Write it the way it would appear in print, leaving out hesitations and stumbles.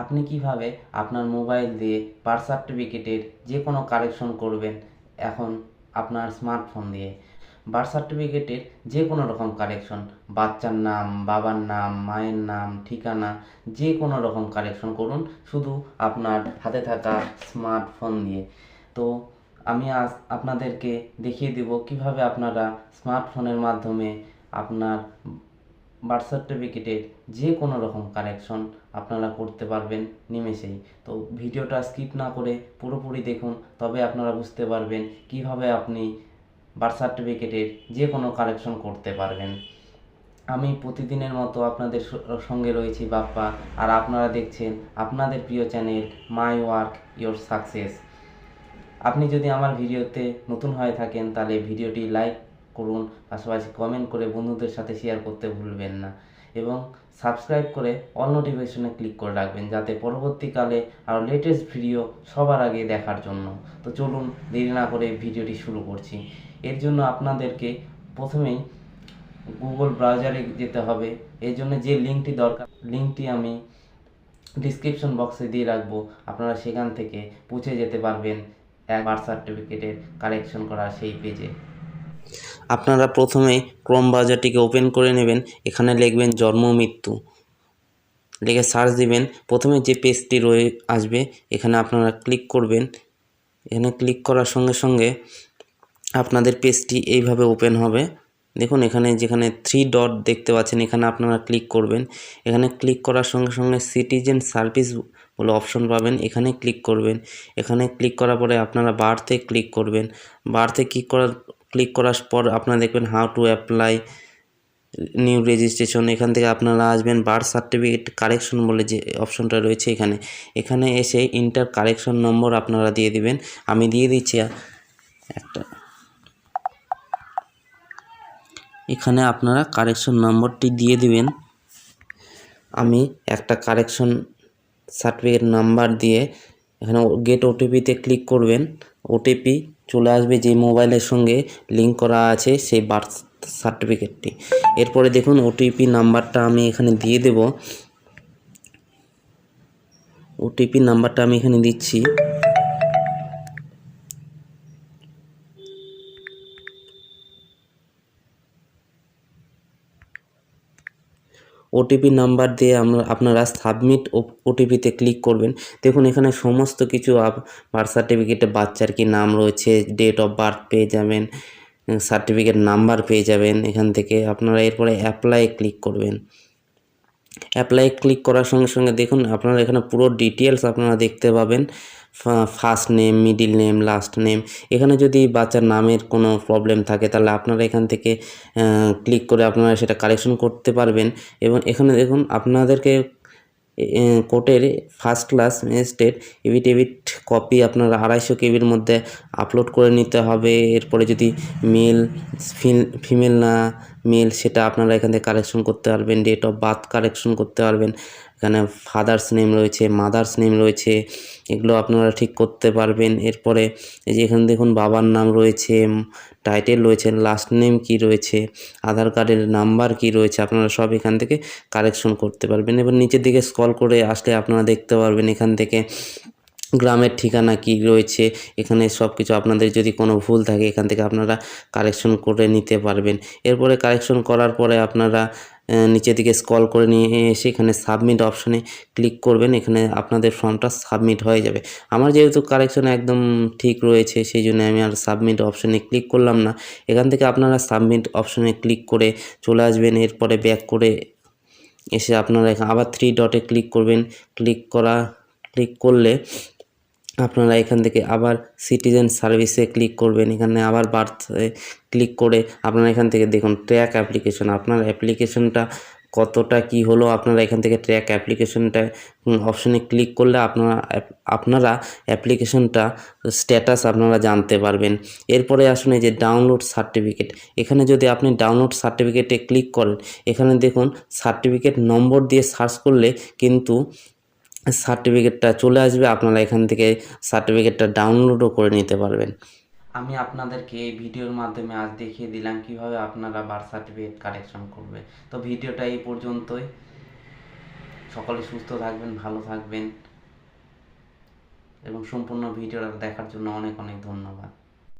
আপনি কিভাবে আপনার মোবাইল দিয়ে বার্থ সার্টিফিকেটের যে কোনো কারেকশন করবেন এখন আপনার স্মার্টফোন দিয়ে। বার্থ সার্টিফিকেটের যে কোনো রকম কারেকশন, বাচ্চার নাম, বাবার নাম, মায়ের নাম, ঠিকানা, যে কোনো রকম কারেকশন করুন শুধু আপনার হাতে থাকা স্মার্টফোন দিয়ে। তো আমি আজ আপনাদেরকে দেখিয়ে দেব কিভাবে আপনারা স্মার্টফোনের মাধ্যমে আপনার বার্থ সার্টিফিকেটের যে কোনো রকম কারেকশন আপনারা করতে পারবেন নিমেষেই। তো ভিডিওটা স্কিপ না করে পুরোপুরি দেখুন, তবে আপনারা বুঝতে পারবেন কিভাবে আপনি বার্থ সার্টিফিকেটের যে কোনো কারেকশন করতে পারবেন। আমি প্রতিদিনের মতো আপনাদের সঙ্গে রয়েছি বাপ্পা, আর আপনারা দেখছেন আপনাদের প্রিয় channel my work your success. আপনি যদি আমার ভিডিওতে নতুন হয়ে থাকেন তাহলে ভিডিওটি লাইক করুন, পাশাপাশি কমেন্ট করে বন্ধুদের সাথে শেয়ার করতে ভুলবেন না, এবং সাবস্ক্রাইব করে অল নোটিফিকেশনে ক্লিক করে রাখবেন যাতে পরবর্তীকালে আরও লেটেস্ট ভিডিও সবার আগে দেখার জন্য। তো চলুন দেরি না করে ভিডিওটি শুরু করছি। এর জন্য আপনাদেরকে প্রথমেই গুগল ব্রাউজারে যেতে হবে। এর জন্য যে লিঙ্কটি দরকার, লিঙ্কটি আমি ডিসক্রিপশন বক্সে দিয়ে রাখবো, আপনারা সেখান থেকে পৌঁছে যেতে পারবেন বার্থ সার্টিফিকেটের কারেকশন করা সেই পেজে। আপনারা প্রথমেই ক্রোম ব্রাউজারটিকে ওপেন করে নেবেন, এখানে লিখবেন জন্ম মৃত্যু, লিখে সার্চ দিবেন। প্রথমে যে পেজটি আসবে এখানে আপনারা ক্লিক করবেন। এখানে ক্লিক করার সঙ্গে সঙ্গে আপনাদের পেজটি এইভাবে ওপেন হবে। দেখুন এখানে যেখানে 3 ডট দেখতে পাচ্ছেন এখানে আপনারা ক্লিক করবেন। এখানে ক্লিক করার সঙ্গে সঙ্গে সিটিজেন সার্ভিস বলে অপশন পাবেন, এখানে ক্লিক করবেন। এখানে ক্লিক করার পরে আপনারা বার্থে ক্লিক করবেন। বার্থে ক্লিক করার পর আপনারা দেখবেন how to apply new registration. এখান থেকে আপনারা আসবেন বার্থ সার্টিফিকেট কারেকশন বলে যে অপশনটা রয়েছে এখানে এসে ইন্টার কারেকশন নম্বর আপনারা দিয়ে দিবেন। আমি দিয়ে দিচ্ছি একটা, এখানে আপনারা কারেকশন নম্বরটি দিয়ে দিবেন। আমি একটা কারেকশন সার্টিফিকেট নাম্বার দিয়ে এখানে গেট ওটিপিতে ক্লিক করবেন। ওটিপি চলে আসবে যে মোবাইলের সঙ্গে লিঙ্ক করা আছে সেই বার্থ সার্টিফিকেটটি। এরপরে দেখুন ওটিপি নাম্বারটা আমি এখানে দিয়ে দেব। ওটিপি নাম্বারটা আমি এখানে দিচ্ছি। ওটিপি নাম্বার দিয়ে আপনারা সাবমিট ওটিপিতে ক্লিক করবেন। দেখুন এখানে সমস্ত কিছু বার্থ সার্টিফিকেটে বাচ্চার কি নাম রয়েছে, ডেট অফ বার্থ পেয়ে যাবেন, সার্টিফিকেট নাম্বার পেয়ে যাবেন। এখান থেকে আপনারা এরপরে অ্যাপ্লাই ক্লিক করবেন। অ্যাপ্লাই ক্লিক করার সঙ্গে সঙ্গে দেখুন আপনারা এখানে পুরো ডিটেলস আপনারা দেখতে পাবেন, first name, middle name, last name. এখানে যদি বাচ্চার নামের কোনো প্রবলেম থাকে তাহলে আপনারা এখান থেকে ক্লিক করে আপনারা সেটা কারেকশন করতে পারবেন। এবং এখানে দেখুন আপনাদেরকে কোর্টের first class magistrate affidavit copy আপনারা 250 কেবির মধ্যে আপলোড করে নিতে হবে। এরপরে যদি মেল ফিমেল না মেল সেটা আপনারা এখান থেকে কারেকশন করতে পারবেন। ডেট অফ বার্থ কারেকশন করতে পারবেন। এখানে ফাদার্স নেম রয়েছে, মাদার্স নেম রয়েছে, এগুলো আপনারা ঠিক করতে পারবেন। এরপরে এই যে এখানে দেখুন বাবার নাম রয়েছে, টাইটেল রয়েছে, লাস্ট নেম কি রয়েছে, আধার কার্ডের নাম্বার কি রয়েছে, আপনারা সব এখান থেকে কারেকশন করতে পারবেন। এবার নিচের দিকে স্ক্রল করে আসলে আপনারা দেখতে পারবেন এখান থেকে গ্রামের ঠিকানা কি রয়েছে। এখানে সব কিছু আপনাদের যদি কোনো ভুল থাকে এখান থেকে আপনারা কারেকশন করে নিতে পারবেন। এরপরে কারেকশন করার পরে আপনারা নিচের দিকে স্ক্রল করে নিয়ে এসে এখানে সাবমিট অপশানে ক্লিক করবেন। এখানে আপনাদের ফর্মটা সাবমিট হয়ে যাবে। আমার যেহেতু কারেকশন একদম ঠিক রয়েছে সেই জন্য আমি আর সাবমিট অপশানে ক্লিক করলাম না। এখান থেকে আপনারা সাবমিট অপশানে ক্লিক করে চলে আসবেন। এরপরে ব্যাক করে এসে আপনারা আবার 3 ডটে ক্লিক করবেন। ক্লিক করলে আপনারা এখান থেকে আবার সিটিজেন সার্ভিসে ক্লিক করবেন। এখানে আবার বার্থে ক্লিক করে আপনারা এখান থেকে দেখুন ট্র্যাক অ্যাপ্লিকেশন, আপনার অ্যাপ্লিকেশনটা কতটা কি হলো আপনারা এখান থেকে ট্র্যাক অ্যাপ্লিকেশনটা অপশানে ক্লিক করলে আপনারা অ্যাপ্লিকেশনটা স্ট্যাটাস আপনারা জানতে পারবেন। এরপরে আসুন এই যে ডাউনলোড সার্টিফিকেট, এখানে যদি আপনি ডাউনলোড সার্টিফিকেটে ক্লিক করেন এখানে দেখুন সার্টিফিকেট নম্বর দিয়ে সার্চ করলে কিন্তু সার্টিফিকেটটা চলে আসবে। আপনারা এখান থেকে সার্টিফিকেটটা ডাউনলোডও করে নিতে পারবেন। আমি আপনাদেরকে এই ভিডিওর মাধ্যমে আজ দেখিয়ে দিলাম কিভাবে আপনারা বার্থ সার্টিফিকেট কালেকশন করবে। তো ভিডিওটা এই পর্যন্তই। সকলে সুস্থ থাকবেন, ভালো থাকবেন এবং সম্পূর্ণ ভিডিওটা দেখার জন্য অনেক অনেক ধন্যবাদ।